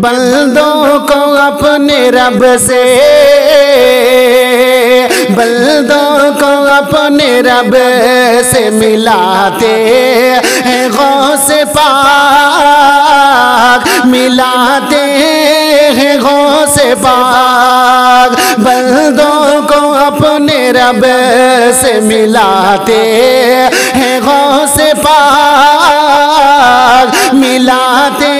بندوں کو اپنے رب سے، بندوں کو اپنے رب سے ملاتے ہیں غوث پاک، ملاتے ہیں غوث پاک، بندوں کو اپنے رب سے ملاتے ہیں غوث پاک، ملاتے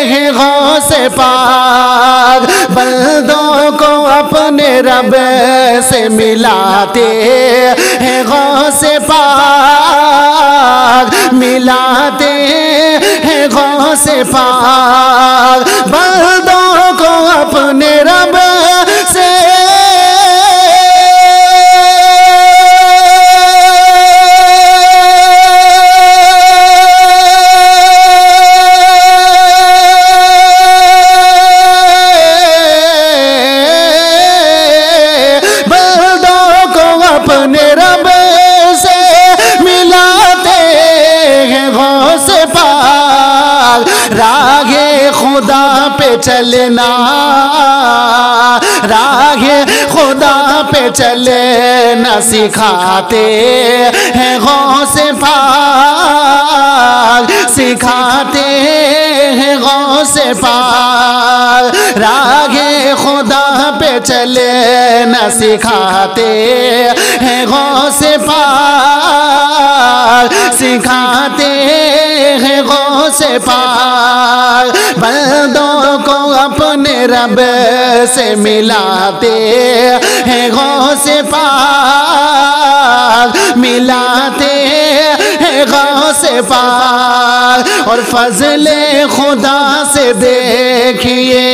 ہیں غوث پاک، بندوں کو اپنے رب سے ملاتے ہیں غوث پاک، ملاتے ہیں غوث پاک، بندوں کو اپنے رب سے راہ خدا پہ چلنا، راہ خدا پہ چلنا سکھاتے ہیں غوث پاک، سکھاتے ہیں غوث پاک، راہ خدا پہ چلنا سکھاتے ہیں غوث پاک، سکھاتے ہیں غوث پاک، بندوں کو اپنے رب سے ملاتے ہیں غوث پاک، ملاتے ہیں غوث پاک، اور فضل خدا سے دیکھیے،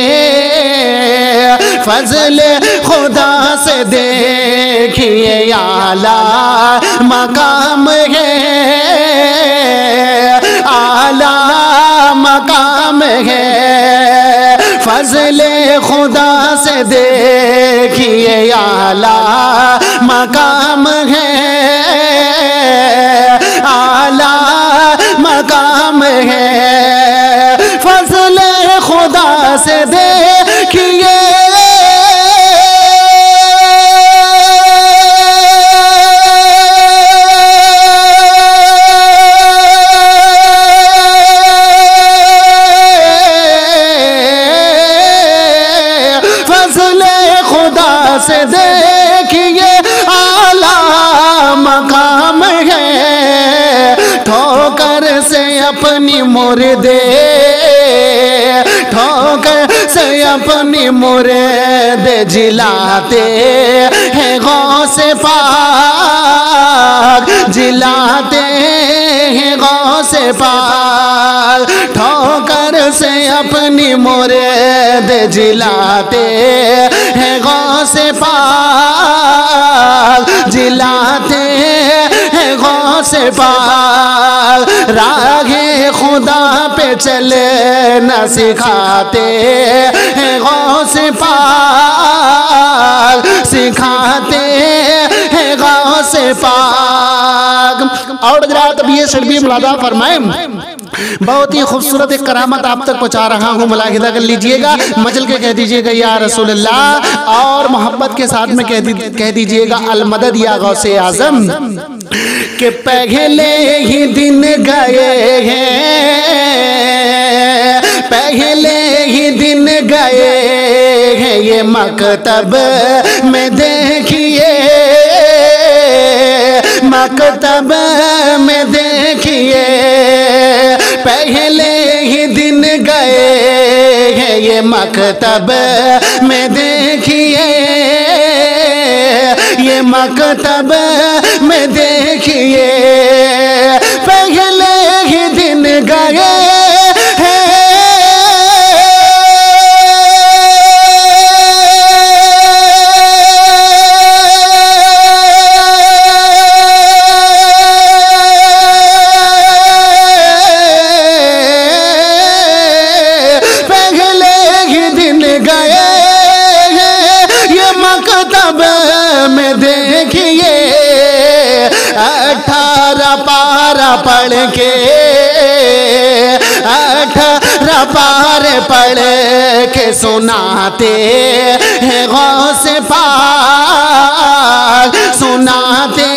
فضل خدا سے دیکھیے اعلیٰ مقام ہے، اعلیٰ مقام ہے، فضل خدا سے دیکھیے اعلیٰ مقام ہے، اعلیٰ مقام ہے، فضل خدا سے دیکھیے سے دیکھیے اعلیٰ مقام ہے، ٹھوکر سے اپنی مردے، ٹھوکر سے اپنی مردے جلاتے ہیں غوث پاک، جلاتے ہیں غوث پاک، ٹھوکر سے اپنی مردے جلاتے ہیں غوث پاک، جلاتے ہیں غوث پاک، راہ خدا پہ چلنا سکھاتے ہیں غوث پاک، سکھاتے ہیں غوث پاک۔ اور حضرات اب یہ شربی ملاحظہ فرمائیں، بہت ہی خوبصورت ایک کرامت آپ تک پہنچا رہا ہوں، ملاحظہ کر لیجئے گا، مچل کے کہہ دیجئے گا یا رسول اللہ، اور محبت کے ساتھ میں کہہ دیجئے گا المدد یا غوث اعظم، کہ پہلے ہی دن گئے ہیں، پہلے ہی دن گئے ہیں، یہ مکتب میں دیکھیے، مکتب میں دیکھیے، پہلے ہی دن گئے ہیں، یہ مکتب میں دیکھیے، یہ مکتب میں دیکھیے، پہلے ہی دن گئے دیکھیے 18 پارہ پڑھ کے 18 پارے پڑھ کے سناتے ہیں غوث پاک، سناتے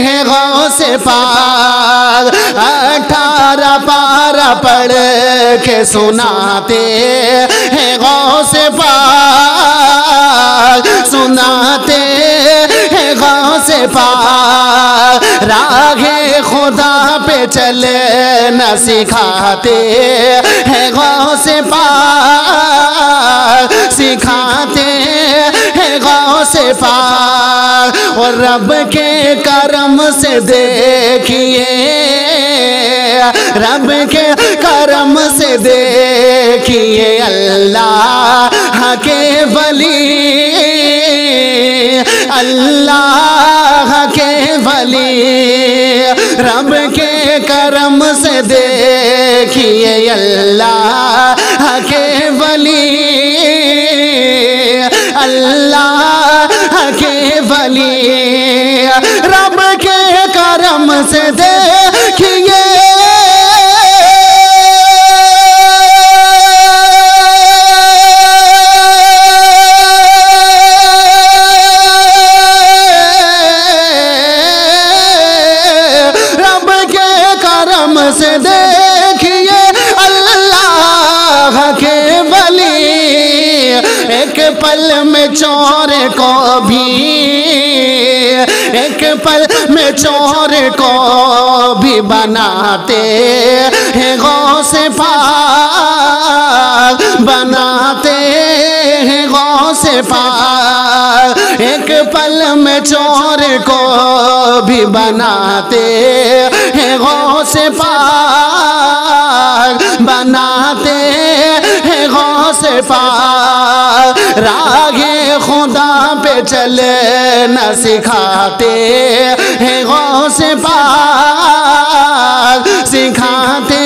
ہیں غوث پاک، 18 پارہ پڑھ کے سناتے ہیں غوث پاک، سناتے ہیں غوث پاک، راہ خدا پہ چلنا سکھاتے ہیں غوث پاک، سکھاتے ہیں غوث پاک، اور رب کے کرم سے دیکھیے، رب کے کرم سے دیکھیے اللہ کے ولی، اللہ کے ولی، رب کے کرم سے دیکھیے اللہ کے ولی، اللہ کے ولی، رب کے کرم سے دیکھیے سے دیکھیے اللہ کے ولی، ایک پل میں چور کو بھی، ایک پل میں چور کو بھی بناتے ہیں غوث پاک، بناتے ہیں غوث پاک، ایک پل میں چور کو بھی بناتے ہیں غوث پاک، بناتے ہیں غوث پاک، راہ خدا پہ چلنا سکھاتے ہیں غوث پاک، سکھاتے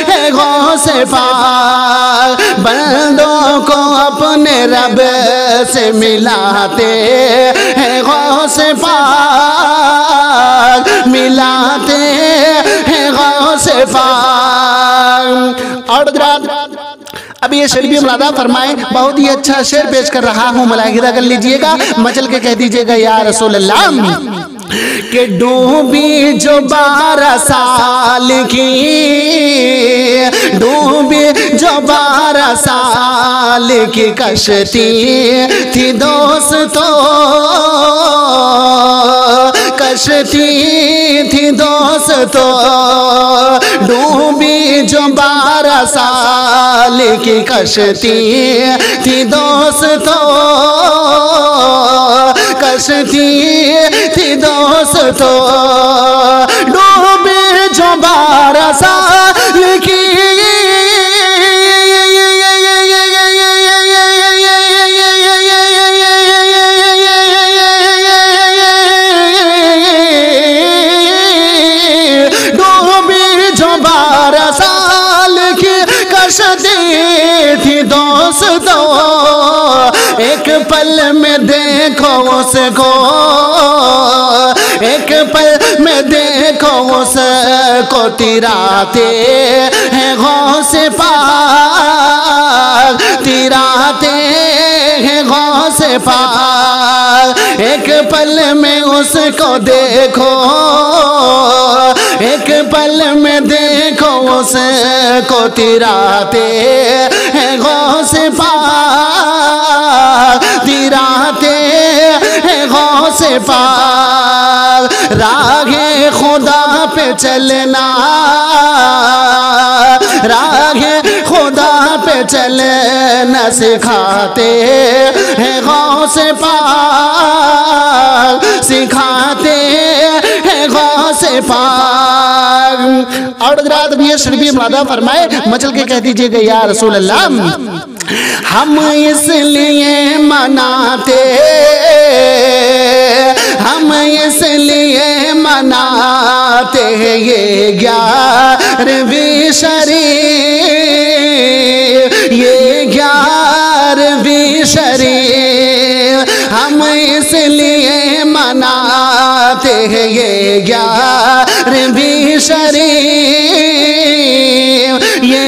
ہیں غوث پاک، بندوں کو اپنے رب سے ملاتے ہیں غوث پاک، ملاتے ہیں غوث پاک۔ اور اب یہ شعر بھی ملاحظہ فرمائیں، بہت ہی اچھا شعر پیش کر رہا ہوں، ملاحظہ کر لیجئے گا، مچل کے کہہ دیجئے گا یا رسول اللہ، کہ ڈوبی جو 12 سال کی، ڈوبی جو 12 سال کی کشتی تھی دوستو، کشتی تھی دوستو، ڈوبی جو 12 سال کی کشتی تھی دوستو، کشتی تھی دوستو، ڈوبی جو 12 سال کی تھی دوستو، ایک پل میں دیکھو اس کو، ایک پل میں دیکھو اس کو، تیراتے ہیں غوث پاک، تیراتے ہیں غوث پاک، ایک پل میں اس کو دیکھو، ایک پل میں دیکھو اس کو، تیراتے ہیں غوث پاک، تیراتے ہیں غوث پاک، راہ خدا پہ چلنا، راہ خدا پہ چلنا سکھاتے ہیں غوث پاک، سکھاتے ہیں غوث پاک۔ اور حضرات بھی یہ شعر بھی ملاحظہ فرمائے، مچل کے کہہ دیجئے گا یا رسول اللہ، ہم اس لیے مناتے، ہم اس لیے مناتے ہیں یہ 11ویں شریف، یہ 11ویں شریف، ہم اس لیے مناتے ہیں یہ 11ویں شریف، یہ